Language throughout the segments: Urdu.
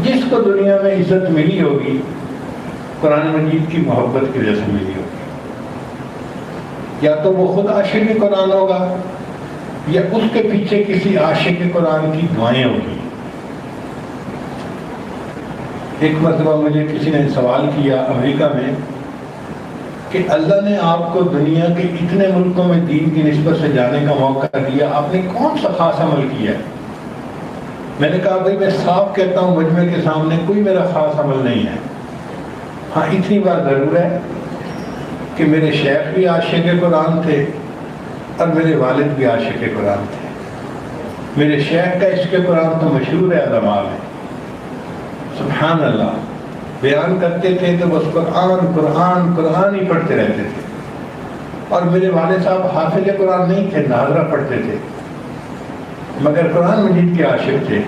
جس کو دنیا میں عزت ملی ہوگی قرآن مجید کی محبت کی وجہ سے ملی ہوگی، یا تو وہ خود عاشق قرآن ہوگا یا اس کے پیچھے کسی عاشق قرآن کی دعائیں ہوگی۔ ایک مرتبہ مجھے کسی نے سوال کیا امریکہ میں کہ اللہ نے آپ کو دنیا کے اتنے ملکوں میں دین کی نسبت سے جانے کا موقع دیا، آپ نے کون سا خاص عمل کیا ہے؟ میں نے کہا بھائی میں صاف کہتا ہوں مجمع کے سامنے کوئی میرا خاص عمل نہیں ہے، ہاں اتنی بات ضرور ہے کہ میرے شیخ بھی عاشق قرآن تھے اور میرے والد بھی عاشق قرآن تھے۔ میرے شیخ کا عشق قرآن تو مشہور ہے علماء میں، سبحان اللہ، بیان کرتے تھے تو بس قرآن قرآن قرآن ہی پڑھتے رہتے تھے۔ اور میرے والد صاحب حافظ قرآن نہیں تھے، ناظرہ پڑھتے تھے، مگر قرآن مجید کے عاشق تھے۔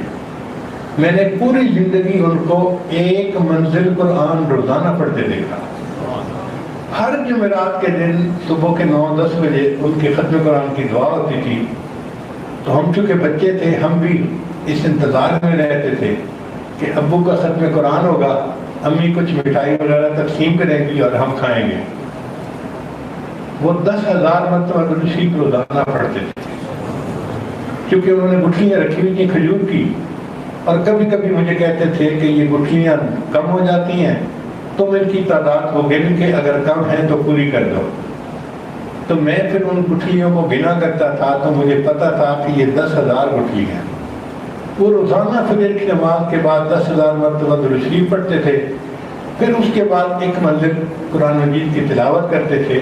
میں نے پوری زندگی ان کو ایک منزل قرآن روزانہ پڑھتے دیکھا۔ ہر جمعرات کے دن صبح کے 9-10 بجے ان کے ختم قرآن کی دعا ہوتی تھی، تو ہم چونکہ بچے تھے ہم بھی اس انتظار میں رہتے تھے کہ ابو کا ختم قرآن ہوگا، امی کچھ مٹھائی وغیرہ تقسیم کریں گی اور ہم کھائیں گے۔ وہ 10,000 مرتبہ درود شریف روزانہ پڑھتے تھے، کیونکہ انہوں نے گٹھلیاں رکھی ہوئی تھیں کھجور کی، اور کبھی کبھی مجھے کہتے تھے کہ یہ گٹھلیاں کم ہو جاتی ہیں، تم ان کی تعداد کو گن کے اگر کم ہے تو پوری کر دو۔ تو میں پھر ان گٹھلیوں کو گنا کرتا تھا تو مجھے پتا تھا کہ یہ 10,000 گٹھلی ہیں۔ وہ روزانہ فجر کی نماز کے بعد 10,000 مرتبہ درود شریف پڑھتے تھے، پھر اس کے بعد ایک منزل قرآن مجید کی تلاوت کرتے تھے،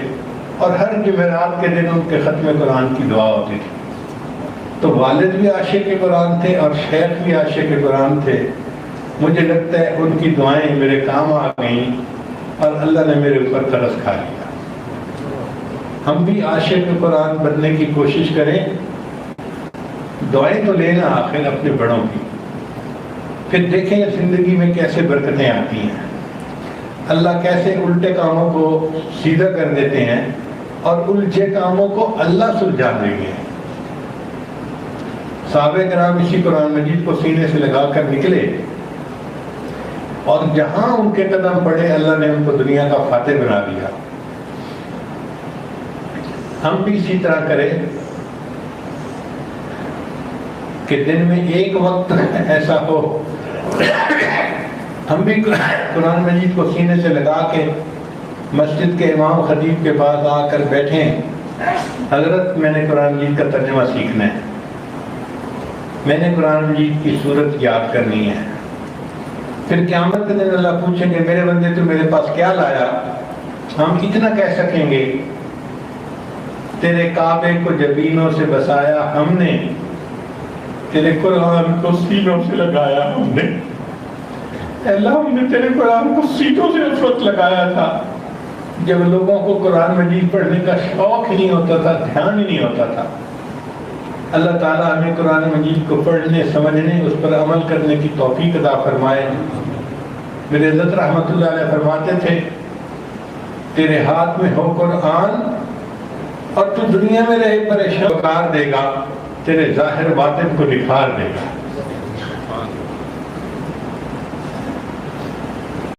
اور ہر جمعرات کے دن ان کے ختم قرآن کی دعا ہوتی تھی۔ تو والد بھی عاشق قرآن تھے اور شیخ بھی عاشق قرآن تھے۔ مجھے لگتا ہے ان کی دعائیں میرے کام آ گئیں اور اللہ نے میرے اوپر ترس کھا لیا۔ ہم بھی عاشق قرآن بننے کی کوشش کریں، دعائیں تو لینا آخر اپنے بڑوں کی، پھر دیکھیں زندگی میں کیسے برکتیں آتی ہیں، اللہ کیسے الٹے کاموں کو سیدھا کر دیتے ہیں اور الجھے کاموں کو اللہ سلجھا دیں گے۔ صحابہ کرام اسی قرآن مجید کو سینے سے لگا کر نکلے، اور جہاں ان کے قدم پڑے اللہ نے ان کو دنیا کا فاتح بنا دیا۔ ہم بھی اسی طرح کریں کہ دن میں ایک وقت ایسا ہو ہم بھی قرآن مجید کو سینے سے لگا کے مسجد کے امام خطیب کے پاس آ کر بیٹھیں، حضرت میں نے قرآن مجید کا ترجمہ سیکھنا ہے، میں نے قرآن مجید کی صورت یاد کرنی ہے۔ پھر قیامت کے دن اللہ پوچھیں گے میرے بندے تو میرے پاس کیا لایا؟ ہم اتنا کہہ سکیں گے تیرے کعبے کو جبینوں سے بسایا ہم نے، تیرے قرآن کو سینوں سے لگایا ہم نے۔ اللہ ہم نے تیرے قرآن کو سینوں سے اس وقت لگایا تھا جب لوگوں کو قرآن مجید پڑھنے کا شوق ہی نہیں ہوتا تھا، دھیان ہی نہیں ہوتا تھا۔ اللہ تعالیٰ ہمیں قرآن مجید کو پڑھنے، سمجھنے، اس پر عمل کرنے کی توفیق عطا فرمائے۔ میرے حضرت رحمۃ اللہ علیہ فرماتے تھے تیرے ہاتھ میں ہو قرآن اور تو دنیا میں رہے پریشان کار دے گا، تیرے ظاہر باطن کو نکھار دے گا۔